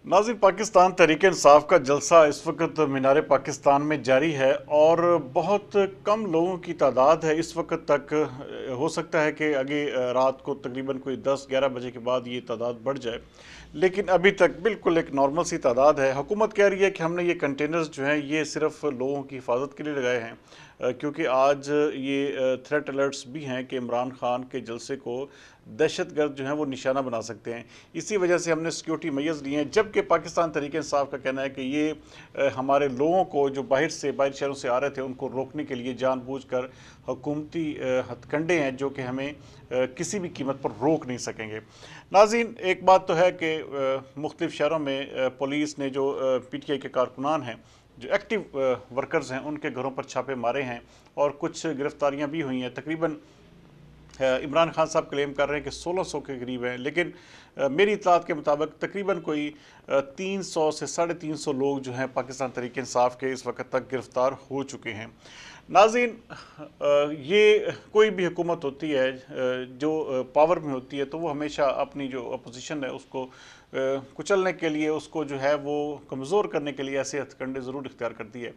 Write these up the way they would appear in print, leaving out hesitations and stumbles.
नाज़रीन, पाकिस्तान तहरीक इंसाफ का जलसा इस वक्त मीनार पाकिस्तान में जारी है और बहुत कम लोगों की तादाद है इस वक्त तक। हो सकता है कि आगे रात को तकरीबन कोई 10-11 बजे के बाद ये तादाद बढ़ जाए, लेकिन अभी तक बिल्कुल एक नॉर्मल सी तादाद है। हुकूमत कह रही है कि हमने ये कंटेनर्स जो हैं ये सिर्फ लोगों की हिफाजत के लिए लगाए हैं, क्योंकि आज ये थ्रेट अलर्ट्स भी हैं कि इमरान खान के जलसे को दहशतगर्द जो हैं वो निशाना बना सकते हैं। इसी वजह से हमने सिक्योरिटी मेजर्स लिए हैं, जबकि पाकिस्तान तहरीक इंसाफ का कहना है कि ये हमारे लोगों को जो बाहर शहरों से आ रहे थे उनको रोकने के लिए जानबूझकर हुकूमती हथकंडे हैं जो कि हमें किसी भी कीमत पर रोक नहीं सकेंगे। नाज़रीन, एक बात तो है कि मुख्तलिफ शहरों में पुलिस ने जो PTI के कारकुनान हैं, जो एक्टिव वर्कर्स हैं, उनके घरों पर छापे मारे हैं और कुछ गिरफ्तारियां भी हुई हैं। तकरीबन इमरान खान साहब क्लेम कर रहे हैं कि 1600 के करीब हैं, लेकिन मेरी इत्तलात के मुताबिक तकरीबन कोई 300 से 350 लोग जो हैं पाकिस्तान तहरीक इंसाफ के इस वक्त तक गिरफ़्तार हो चुके हैं। नाज़रीन, ये कोई भी हुकूमत होती है जो पावर में होती है तो वो हमेशा अपनी जो अपोजिशन है उसको कुचलने के लिए, उसको जो है वो कमज़ोर करने के लिए ऐसे हथकंडे ज़रूर इख्तियार करती है,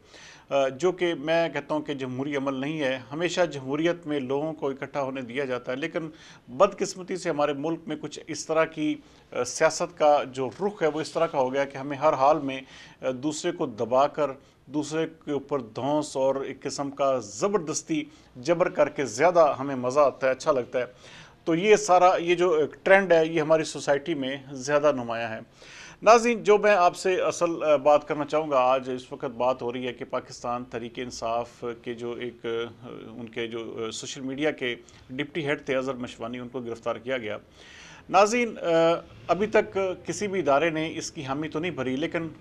जो कि मैं कहता हूँ कि जमहूरी अमल नहीं है। हमेशा जमहूरियत में लोगों को इकट्ठा होने दिया जाता है, लेकिन बदकिस्मती से हमारे मुल्क में कुछ इस तरह की सियासत का जो रुख है वो इस तरह का हो गया कि हमें हर हाल में दूसरे को दबा कर, दूसरे के ऊपर धौंस और एक किस्म का ज़बरदस्ती जबर करके ज़्यादा हमें मज़ा आता है, अच्छा लगता है। तो ये सारा ये जो ट्रेंड है ये हमारी सोसाइटी में ज़्यादा नुमाया है। नाज़रीन, जो मैं आपसे असल बात करना चाहूँगा, आज इस वक्त बात हो रही है कि पाकिस्तान तहरीक इंसाफ के जो एक उनके जो सोशल मीडिया के डिप्टी हेड थे अज़हर मशवानी, उनको गिरफ़्तार किया गया। नाज़रीन, अभी तक किसी भी इदारे ने इसकी हामी तो नहीं भरी, लेकिन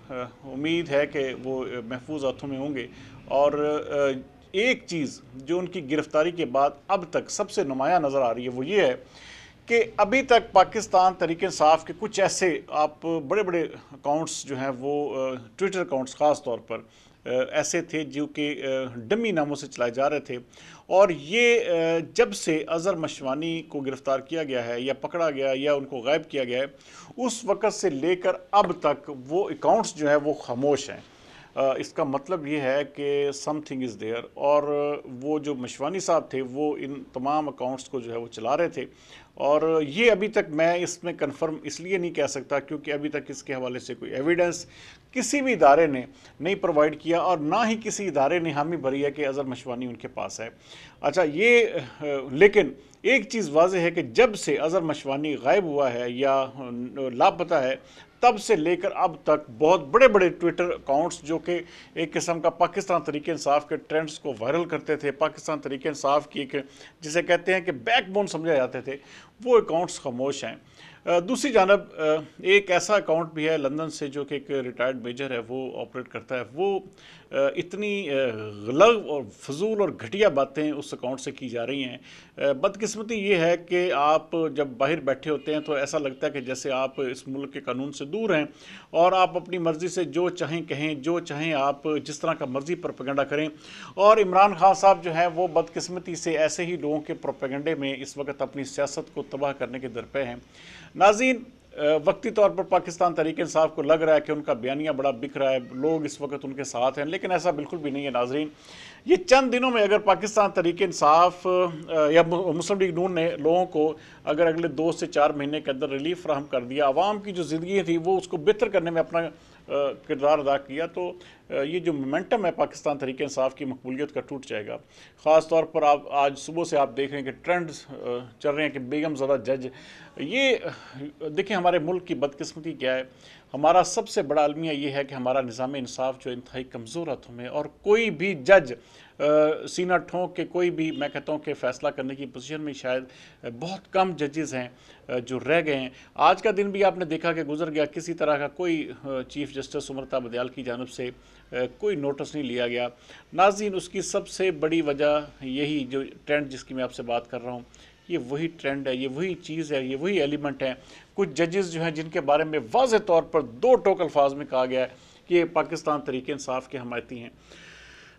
उम्मीद है कि वो महफूज हाथों में होंगे। और एक चीज़ जो उनकी गिरफ़्तारी के बाद अब तक सबसे नुमाया नज़र आ रही है वो ये है कि अभी तक पाकिस्तान तहरीक इंसाफ के कुछ ऐसे आप बड़े बड़े अकाउंट्स जो हैं वो ट्विटर अकाउंट्स ख़ास तौर पर ऐसे थे जो कि डमी नामों से चलाए जा रहे थे। और ये जब से अज़हर मशवानी को गिरफ़्तार किया गया है या पकड़ा गया या उनको गायब किया गया है, उस वक़्त से लेकर अब तक वो अकाउंट्स जो है वो खामोश हैं। इसका मतलब ये है कि समथिंग इज़ देयर। और वो जो मशवानी साहब थे वो इन तमाम अकाउंट्स को जो है वो चला रहे थे। और ये अभी तक मैं इसमें कंफर्म इसलिए नहीं कह सकता क्योंकि अभी तक इसके हवाले से कोई एविडेंस किसी भी इदारे ने नहीं प्रोवाइड किया और ना ही किसी इदारे ने हामी भरी है कि अज़हर मशवानी उनके पास है। अच्छा, ये लेकिन एक चीज़ वाज़ेह है कि जब से अज़हर मशवानी गायब हुआ है या लापता है, तब से लेकर अब तक बहुत बड़े बड़े ट्विटर अकाउंट्स जो कि एक किस्म का पाकिस्तान तहरीक इंसाफ के ट्रेंड्स को वायरल करते थे, पाकिस्तान तहरीक इंसाफ की एक जिसे कहते हैं कि बैकबोन समझे जाते थे, वो अकाउंट्स खामोश हैं। दूसरी जानब एक ऐसा अकाउंट भी है लंदन से जो कि एक रिटायर्ड मेजर है वो ऑपरेट करता है। वो इतनी गलत और फजूल और घटिया बातें उस अकाउंट से की जा रही हैं। बदकिस्मती ये है कि आप जब बाहर बैठे होते हैं तो ऐसा लगता है कि जैसे आप इस मुल्क के कानून से दूर हैं और आप अपनी मर्ज़ी से जो चाहें कहें, जो चाहें आप जिस तरह का मर्ज़ी प्रोपेगेंडा करें। और इमरान खान साहब जो हैं वो बदकिस्मती से ऐसे ही लोगों के प्रोपेगेंडे में इस वक्त अपनी सियासत को तबाह करने के दर पे हैं। नाज़रीन, वक्ती तौर पर पाकिस्तान तहरीक इंसाफ को लग रहा है कि उनका बयानिया बड़ा बिक रहा है, लोग इस वक्त उनके साथ हैं, लेकिन ऐसा बिल्कुल भी नहीं है। नाज़रीन, ये चंद दिनों में अगर पाकिस्तान तहरीक इंसाफ या मुस्लिम लीग नून ने लोगों को अगर अगले 2 से 4 महीने के अंदर रिलीफ फराहम कर दिया, आवाम की जो ज़िंदगी थी वो उसको बेहतर करने में अपना किरदार अदा किया, तो ये जो मोमेंटम है पाकिस्तान तहरीक इंसाफ की मकबूलियत का टूट जाएगा। ख़ास तौर पर आप आज सुबह से आप देख रहे हैं कि ट्रेंड्स चल रहे हैं कि बेगम ज़दा जज, ये देखिए हमारे मुल्क की बदकिस्मती क्या है। हमारा सबसे बड़ा अलमिया ये है कि हमारा निज़ाम इंसाफ जो इंतहाई कमज़ोर हाथों में, और कोई भी जज सीना ठोंक के कोई भी, मैं कहता हूँ कि फ़ैसला करने की पोजीशन में शायद बहुत कम जजेस हैं जो रह गए हैं। आज का दिन भी आपने देखा कि गुजर गया, किसी तरह का कोई चीफ़ जस्टिस उमरता बदयाल की जानब से कोई नोटिस नहीं लिया गया। नाज़रीन, उसकी सबसे बड़ी वजह यही जो ट्रेंड जिसकी मैं आपसे बात कर रहा हूँ, ये वही ट्रेंड है, ये वही चीज़ है, ये वही एलिमेंट है। कुछ जजेस जो हैं जिनके बारे में वाज़ेह तौर पर 2 टोक अल्फाज में कहा गया है कि ये पाकिस्तान तहरीक इंसाफ के हमायती हैं।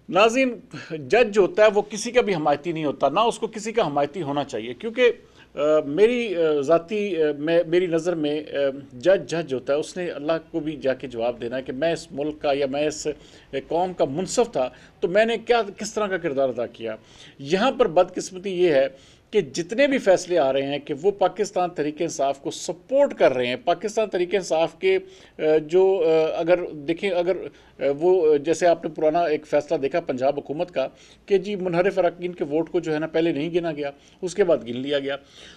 नाज़रीन, जज जो होता है वो किसी का भी हमायती नहीं होता, ना उसको किसी का हमायती होना चाहिए, क्योंकि میری ذاتی میری نظر میں جج ہوتا ہے اس نے اللہ کو بھی جا کے جواب دینا ہے کہ میں اس ملک کا یا میں اس قوم کا منصف تھا تو میں نے کس طرح کا کردار ادا کیا۔ یہاں پر بدقسمتی یہ ہے کہ جتنے بھی فیصلے آ رہے ہیں کہ وہ پاکستان تحریک انصاف کو سپورٹ کر رہے ہیں، پاکستان تحریک انصاف کے جو اگر دیکھیں، اگر وہ جیسے آپ نے پرانا ایک فیصلہ دیکھا پنجاب حکومت کا کہ جی منحرف اراکین کے ووٹ کو جو ہے نا پہلے نہیں گنا گیا، اس کے بعد گن لیا گیا،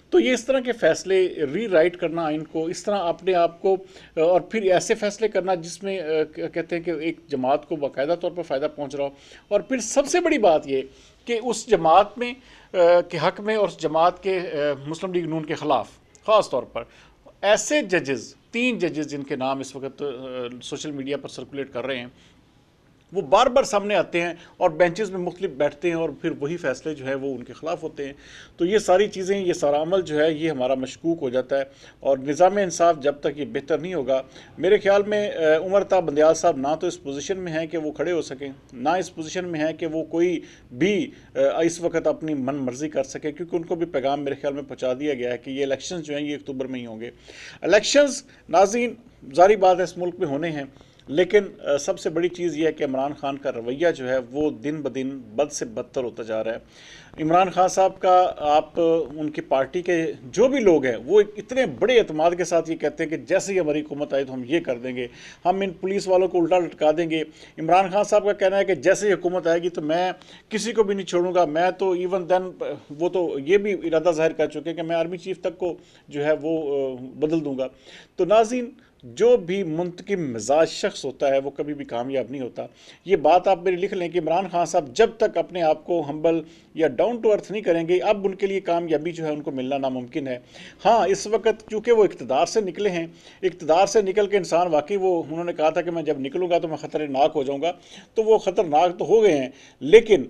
تو یہ اس طرح کے فیصلے ری رائٹ کرنا آئین کو، اس طرح اپنے آپ کو اور پھر ایسے فیصلے کرنا جس میں کہتے ہیں کہ ایک جماعت کو باقاعدہ طور پر فائدہ پہنچ رہا ہو، اور پھر سب سے بڑی بات یہ کہ اس جماعت میں کے حق میں اور اس جماعت کے مسلم لیگ نون کے خلاف خاص طور پر ایسے ججز، 3 ججز جن کے نام اس وقت سوشل میڈیا پر سرکولیٹ کر رہے ہیں، وہ بار بار سامنے آتے ہیں اور بینچز میں مختلف بیٹھتے ہیں اور پھر وہی فیصلے جو ہے وہ ان کے خلاف ہوتے ہیں۔ تو یہ ساری چیزیں، یہ سارا عمل جو ہے یہ ہمارا مشکوک ہو جاتا ہے، اور نظام انصاف جب تک یہ بہتر نہیں ہوگا، میرے خیال میں عمر تا بندیال صاحب نہ تو اس پوزیشن میں ہیں کہ وہ کھڑے ہو سکیں، نہ اس پوزیشن میں ہیں کہ وہ کوئی بھی اس وقت اپنی من مرضی کر سکے، کیونکہ ان کو بھی پیغام میرے خیال میں پہنچا دیا گیا ہے کہ یہ الیکشنز جو ہیں یہ اکتوبر میں ہی ہوں گے۔ الیکشنز ناظرین ظاہری بات ہے اس ملک میں ہونے ہیں، لیکن سب سے بڑی چیز یہ ہے کہ عمران خان کا رویہ جو ہے وہ دن بدن بد سے بدتر ہوتا جا رہا ہے۔ عمران خان صاحب کا، آپ ان کی پارٹی کے جو بھی لوگ ہیں وہ اتنے بڑے اعتماد کے ساتھ یہ کہتے ہیں کہ جیسے ہی ہماری حکومت آئی تو ہم یہ کر دیں گے، ہم ان پولیس والوں کو الٹا لٹکا دیں گے۔ عمران خان صاحب کا کہنا ہے کہ جیسے ہی حکومت آئے گی تو میں کسی کو بھی نہیں چھوڑوں گا، میں تو ایون دین وہ تو یہ بھی ارادہ ظاہر کر چکے کہ میں آرمی چیف تک کو جو ہے وہ بدل دوں گا۔ تو ناظرین، جو بھی منتقم مزاج شخص ہوتا ہے وہ کبھی بھی کامیاب نہیں ہوتا۔ یہ بات آپ میری لکھ لیں کہ عمران خان صاحب جب تک اپنے آپ کو ہمبل یا ڈاؤن ٹو ارتھ نہیں کریں گے، اب ان کے لیے کامیابی جو ہے ان کو ملنا ناممکن ہے۔ ہاں، اس وقت چونکہ وہ اقتدار سے نکلے ہیں، اقتدار سے نکل کے انسان واقعی انہوں نے کہا تھا کہ میں جب نکلوں گا تو میں خطرناک ہو جاؤں گا، تو وہ خطرناک تو ہو گئے ہیں، لیکن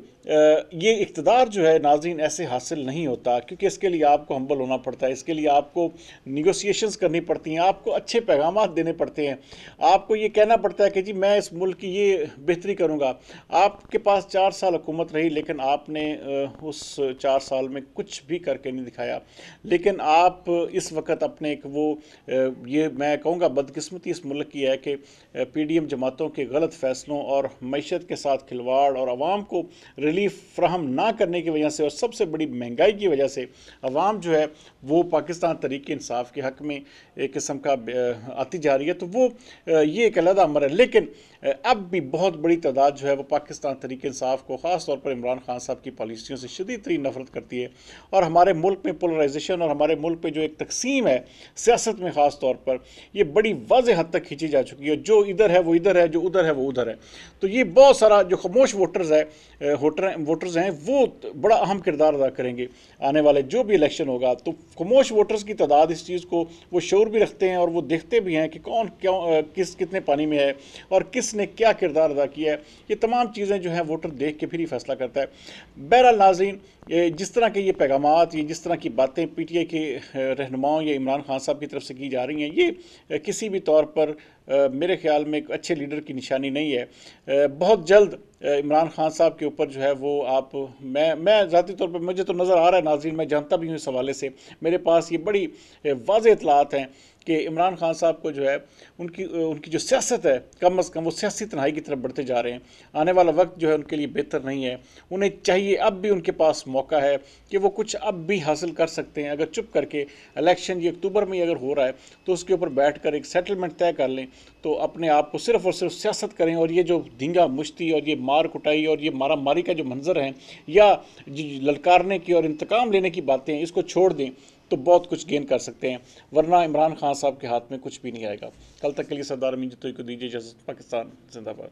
یہ اقتدار جو ہے ناظرین ایسے حاصل نہیں ہوتا، کیونکہ اس کے لیے آپ کو ہمبل ہونا پڑتا ہے، اس کے لیے آپ کو نیگوسیشنز کرنی پڑتی ہیں، آپ کو اچھے پیغامات دینے پڑتے ہیں، آپ کو یہ کہنا پڑتا ہے کہ جی میں اس ملک کی یہ بہتری کروں گا۔ آپ کے پاس 4 سال حکومت رہی، لیکن آپ نے اس 4 سال میں کچھ بھی کر کے نہیں دکھایا، لیکن آپ اس وقت اپنے ایک یہ میں کہوں گا بدقسمتی اس ملک کی ہے کہ پی ڈی ایم جماعتوں کے غلط فیصلوں اور معیشت کے ساتھ کھلواڑ اور عوام کو ریلیف فراہم نہ کرنے کی وجہ سے، اور سب سے بڑی مہنگائی کی وجہ سے عوام جو ہے وہ پاکستان تحریک انصاف کے حق میں ایک قسم کا آتی جا رہی ہے۔ تو وہ یہ ایک علیحدہ امر ہے، لیکن اب بھی بہت بڑی تعداد جو ہے وہ پاکستان تحریک انصاف کو، خاص طور پر عمران خان صاحب کی پالیسیوں سے شدید ترین نفرت کرتی ہے، اور ہمارے ملک میں پولرائزیشن اور ہمارے ملک پہ جو ایک تقسیم ہے سیاست میں خاص طور پر، یہ بڑی واضح حد تک کھینچی جا چکی ہے، جو ادھر ہے وہ ادھر ہے، جو ادھر ہے وہ ادھر ہے۔ تو یہ بہت سارا جو خاموش ووٹرز ہیں وہ بڑا اہم کردار ادا کریں گے آنے والے جو بھی الیکشن ہوگا۔ تو خاموش ووٹرز کی تعداد اس چیز کو وہ شعور بھی رکھتے ہیں اور وہ دیکھتے بھی ہیں کہ کون کتنے پانی میں ہے اور کس نے کیا کردار ادا کیا ہے۔ یہ تمام چیزیں جو ہیں ووٹر دیکھ کے پھر ہی فیصلہ کرتا ہے۔ بہرحال ناظرین، جس طرح کے یہ پیغامات، یہ جس طرح کی باتیں پی ٹی آئی کے رہنماؤں یا عمران خان صاحب کی طرف سے کی جا رہی ہیں، یہ کسی بھی طور پر میرے خیال میں ایک اچھے لیڈر کی نشانی نہیں ہے۔ بہت جلد عمران خان صاحب کے اوپر جو ہے وہ میں ذاتی طور پر مجھے تو نظر آ رہا ہے ناظرین، میں جانتا بھی ہوں اس حوالے سے، میرے پاس یہ بڑی واضح اطلاعات ہیں کہ عمران خان صاحب کو جو ہے ان کی جو سیاست ہے کم از کم وہ سیاسی تنہائی کی طرف بڑھتے جا رہے ہیں۔ آنے والا وقت جو ہے ان کے لیے بہتر نہیں ہے، انہیں چاہیے، اب بھی ان کے پاس موقع ہے کہ وہ کچھ اب بھی حاصل کر سکتے ہیں، اگر چپ کر کے الیکشن یہ اکتوبر میں اگر ہو رہا ہے تو اس کے اوپر بیٹھ کر ایک سیٹلمنٹ طے کر لیں، تو اپنے آپ کو صرف اور صرف سیاست کریں، اور یہ جو دھینگا مشتی اور یہ مار کٹائی اور یہ مارا ماری کا جو منظر ہے یا للکارنے کی اور انتقام لینے کی باتیں ہیں، اس کو چھوڑ دیں تو بہت کچھ گین کر سکتے ہیں، ورنہ عمران خان صاحب کے ہاتھ میں کچھ بھی نہیں آئے گا۔ کل تک کے لیے سردار امین جتوئی کو دیجیے اجازت۔ پاکستان زندہ باد۔